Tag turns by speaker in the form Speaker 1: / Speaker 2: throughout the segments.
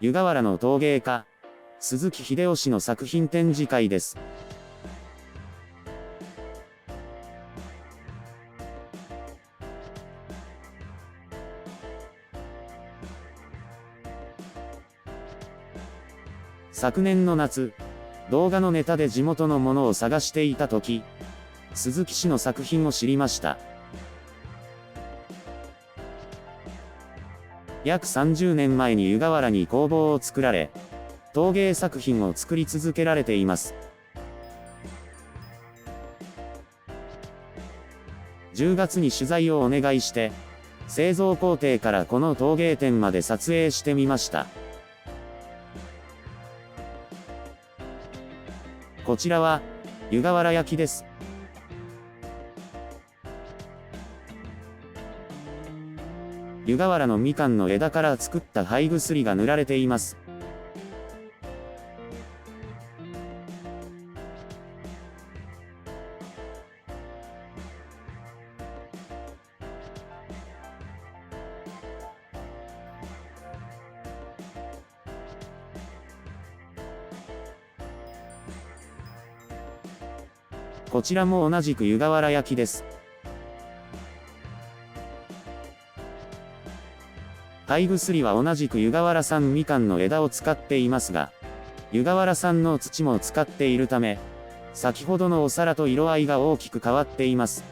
Speaker 1: 湯河原の陶芸家、鈴木秀吉の作品展示会です。昨年の夏、動画のネタで地元のものを探していたとき、鈴木氏の作品を知りました。約30年前に湯河原に工房を作られ、陶芸作品を作り続けられています。10月に取材をお願いして、製造工程からこの陶芸展まで撮影してみました。こちらは、湯河原焼です。湯河原のみかんの枝から作った灰薬が塗られています。こちらも同じく湯河原焼です。灰薬は同じく湯河原産みかんの枝を使っていますが、湯河原産の土も使っているため、先ほどのお皿と色合いが大きく変わっています。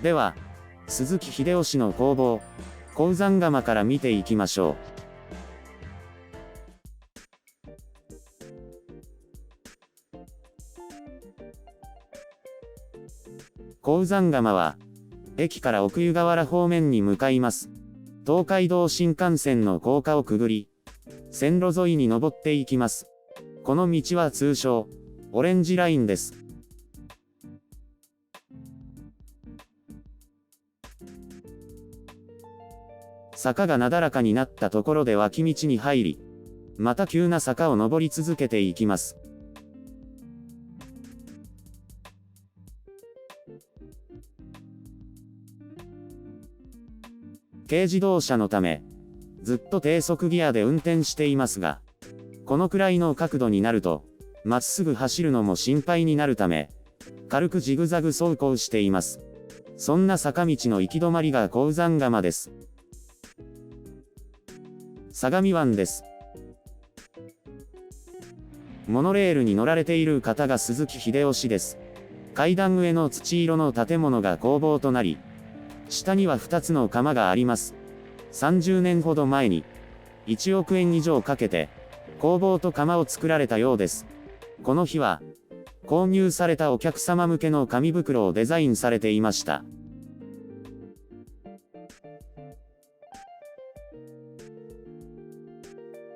Speaker 1: では、鈴木秀吉の工房、鉱山窯から見ていきましょう。鉱山窯は、駅から奥湯河原方面に向かいます。東海道新幹線の高架をくぐり、線路沿いに登っていきます。この道は通称、オレンジラインです。坂がなだらかになったところで脇道に入り、また急な坂を登り続けていきます。軽自動車のため、ずっと低速ギアで運転していますが、このくらいの角度になると、まっすぐ走るのも心配になるため、軽くジグザグ走行しています。そんな坂道の行き止まりが鉱山窯です。相模湾です。モノレールに乗られている方が鈴木秀吉です。階段上の土色の建物が工房となり、下には2つの窯があります。30年ほど前に、1億円以上かけて、工房と窯を作られたようです。この日は、購入されたお客様向けの紙袋をデザインされていました。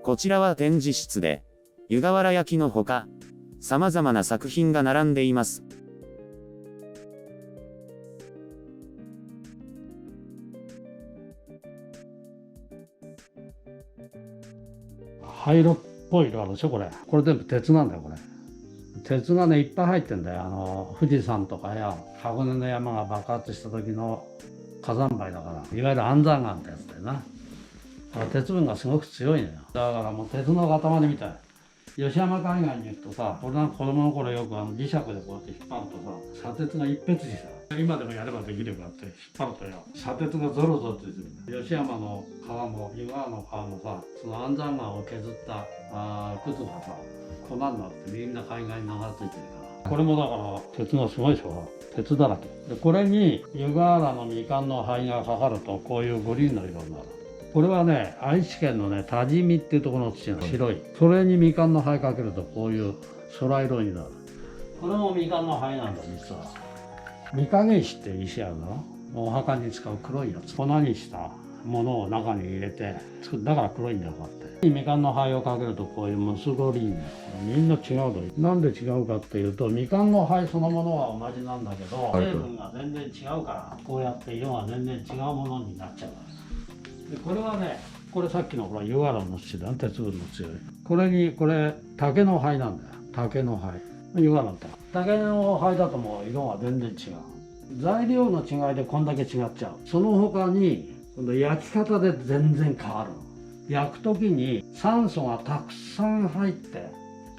Speaker 1: こちらは展示室で、湯河原焼のほか、様々な作品が並んでいます。
Speaker 2: 灰色っぽい色あるでしょ、これ。これ全部鉄なんだよ、これ。鉄がね、いっぱい入ってんだよ。富士山とかや、箱根の山が爆発した時の火山灰だから、いわゆる安山岩ってやつだよな。鉄分がすごく強いのよ。だからもう鉄の塊みたい。吉山海岸に行くとさ、俺なんか子供の頃よく磁石でこうやって引っ張るとさ、砂鉄が一筆しさ、今でもやればできるかって引っ張るとよ、砂鉄がゾロゾロついてるんだよ。吉山の川も湯河原の川もさ、その安山岩を削ったくずがさ、粉になってみんな海岸に流れ着いてるから。これもだから鉄がすごいでしょ。鉄だらけ。でこれに湯河原のみかんの灰がかかるとこういうグリーンの色になる。これはね、愛知県のね、多治見っていうところの土の白い。それにみかんの灰かけるとこういう空色になる。これもみかんの灰なんだ、実は。御影石って石あるだろ。お墓に使う黒いやつ。粉にしたものを中に入れて作る。だから黒いんだよ、こうやって。みかんの灰をかけるとこういうムスドリーン、みんな違うの。なんで違うかっていうと、みかんの灰そのものは同じなんだけど、成分が全然違うから、こうやって色が全然違うものになっちゃうわけです。でこれはね、これさっきのほら湯原の土だ、鉄分の強い。これ竹の灰なんだよ。竹の灰。湯原って竹の灰だともう色が全然違う。材料の違いでこんだけ違っちゃう。その他に今度焼き方で全然変わるの。焼く時に酸素がたくさん入って、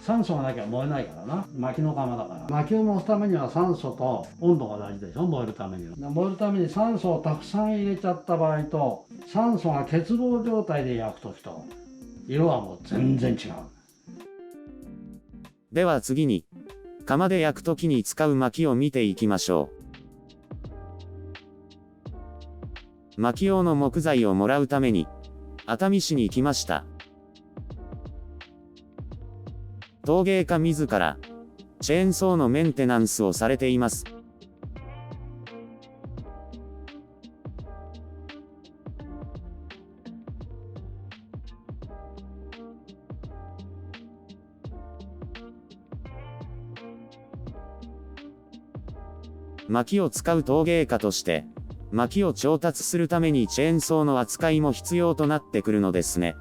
Speaker 2: 酸素がなきゃ燃えないからな。薪の窯だから。薪を燃すためには酸素と温度が大事でしょ、燃えるためには。燃えるために酸素をたくさん入れちゃった場合と、酸素が欠乏状態で焼く時と色はもう全然違う。
Speaker 1: では次に、窯で焼く時に使う薪を見ていきましょう。薪用の木材をもらうために、熱海市に来ました。陶芸家自ら、チェーンソーのメンテナンスをされています。薪を使う陶芸家として、薪を調達するためにチェーンソーの扱いも必要となってくるのですね。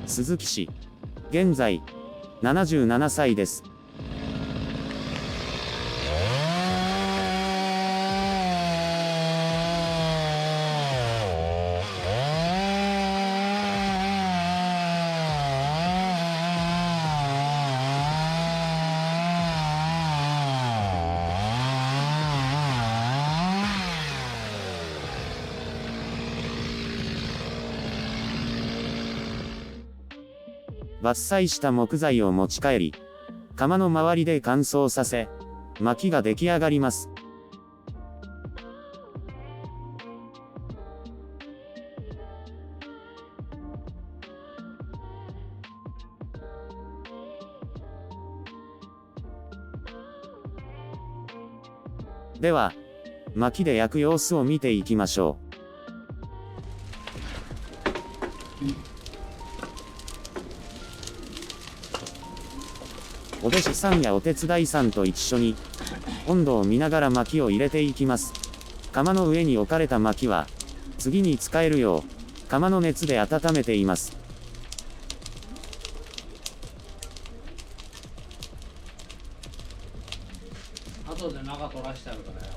Speaker 1: 鈴木氏。現在、77歳です。伐採した木材を持ち帰り、窯の周りで乾燥させ、薪が出来上がります。では、薪で焼く様子を見ていきましょう。お弟子さんやお手伝いさんと一緒に、温度を見ながら薪を入れていきます。窯の上に置かれた薪は、次に使えるよう、窯の熱で温めています。
Speaker 2: 後で中取らしてあるからよ。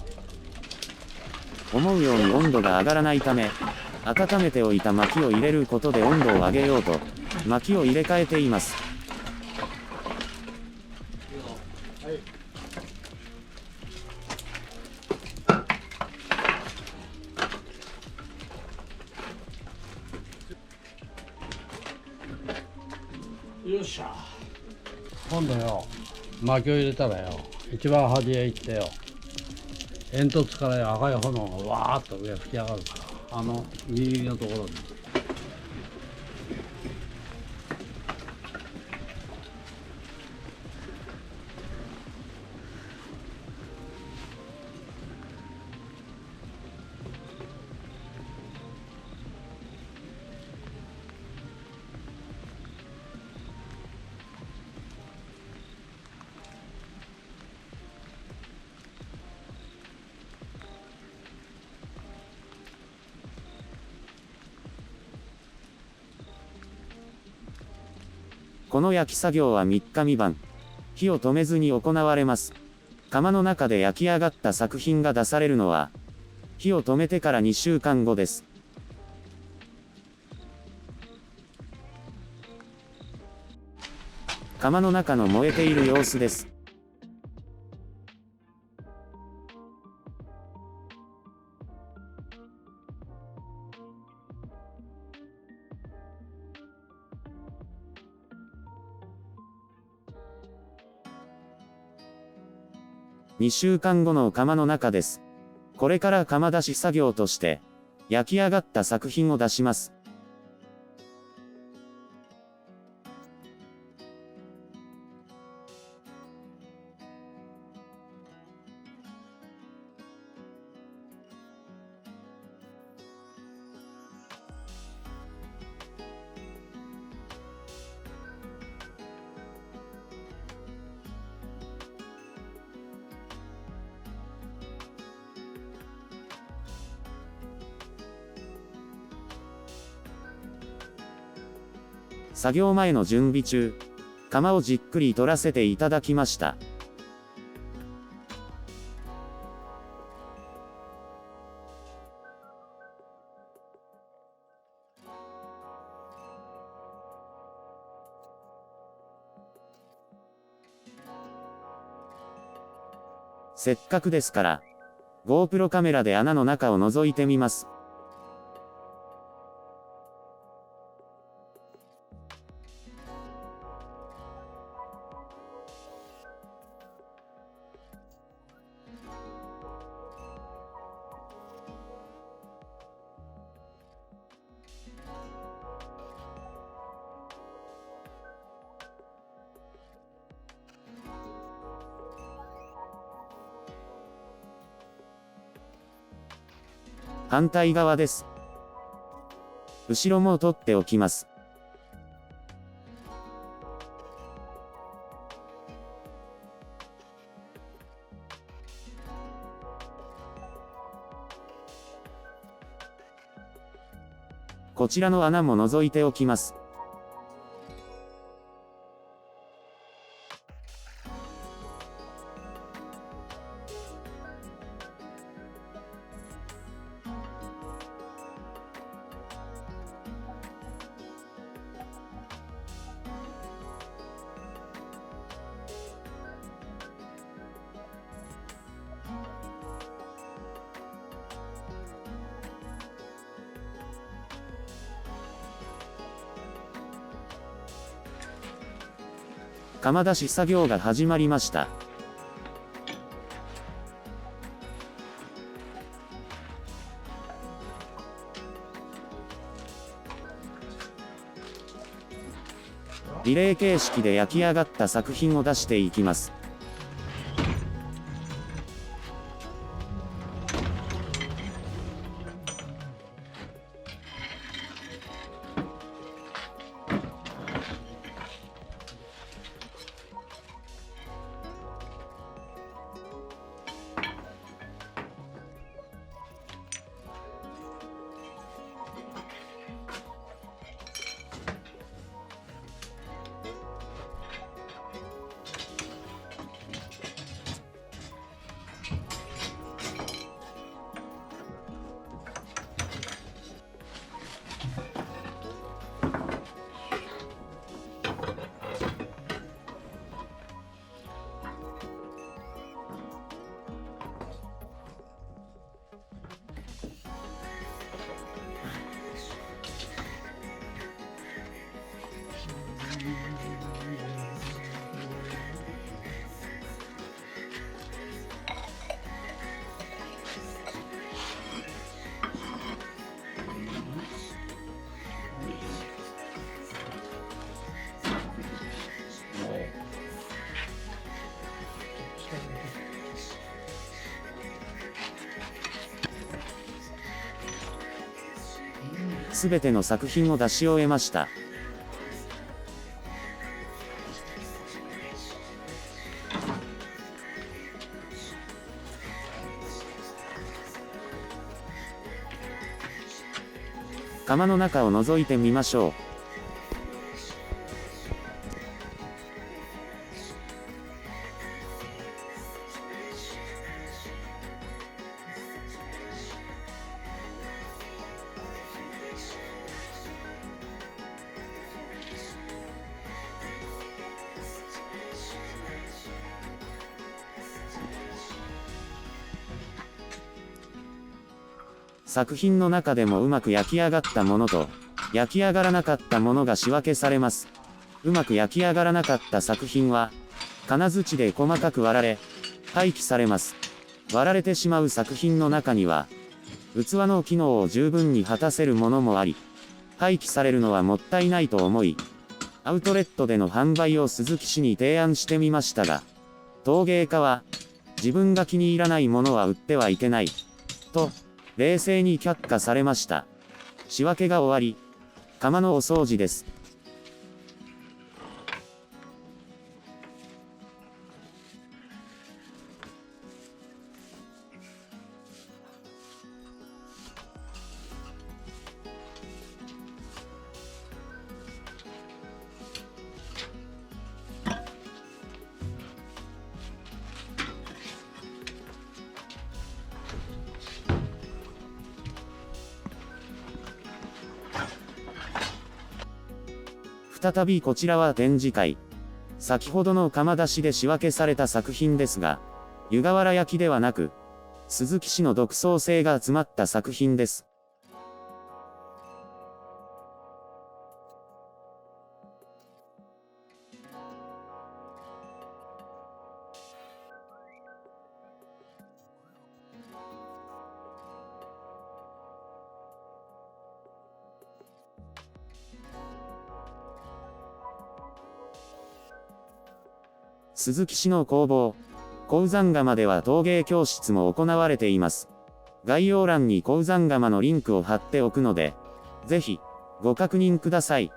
Speaker 1: 思うように温度が上がらないため、温めておいた薪を入れることで温度を上げようと、薪を入れ替えています。
Speaker 2: よっしゃ。今度よ、薪を入れたらよ、一番端へ行ってよ、煙突からよ赤い炎がわーっと上吹き上がるから、ギリギリのところに。
Speaker 1: この焼き作業は3日3晩、火を止めずに行われます。窯の中で焼き上がった作品が出されるのは、火を止めてから2週間後です。窯の中の燃えている様子です。2週間後の窯の中です。これから窯出し作業として、焼き上がった作品を出します。作業前の準備中、窯をじっくり取らせていただきました。せっかくですから、GoPro カメラで穴の中を覗いてみます。反対側です。後ろも取っておきます。こちらの穴も覗いておきます。窯出し作業が始まりました。リレー形式で焼き上がった作品を出していきます。すべての作品を出し終えました。窯の中を覗いてみましょう。作品の中でもうまく焼き上がったものと、焼き上がらなかったものが仕分けされます。うまく焼き上がらなかった作品は、金槌で細かく割られ、廃棄されます。割られてしまう作品の中には、器の機能を十分に果たせるものもあり、廃棄されるのはもったいないと思い、アウトレットでの販売を鈴木氏に提案してみましたが、陶芸家は、自分が気に入らないものは売ってはいけない、と、冷静に却下されました。仕分けが終わり、窯のお掃除です。再びこちらは展示会。先ほどの窯出しで仕分けされた作品ですが、湯河原焼きではなく、鈴木氏の独創性が詰まった作品です。鈴木氏の工房、鉱山窯では陶芸教室も行われています。概要欄に鉱山窯のリンクを貼っておくので、ぜひ、ご確認ください。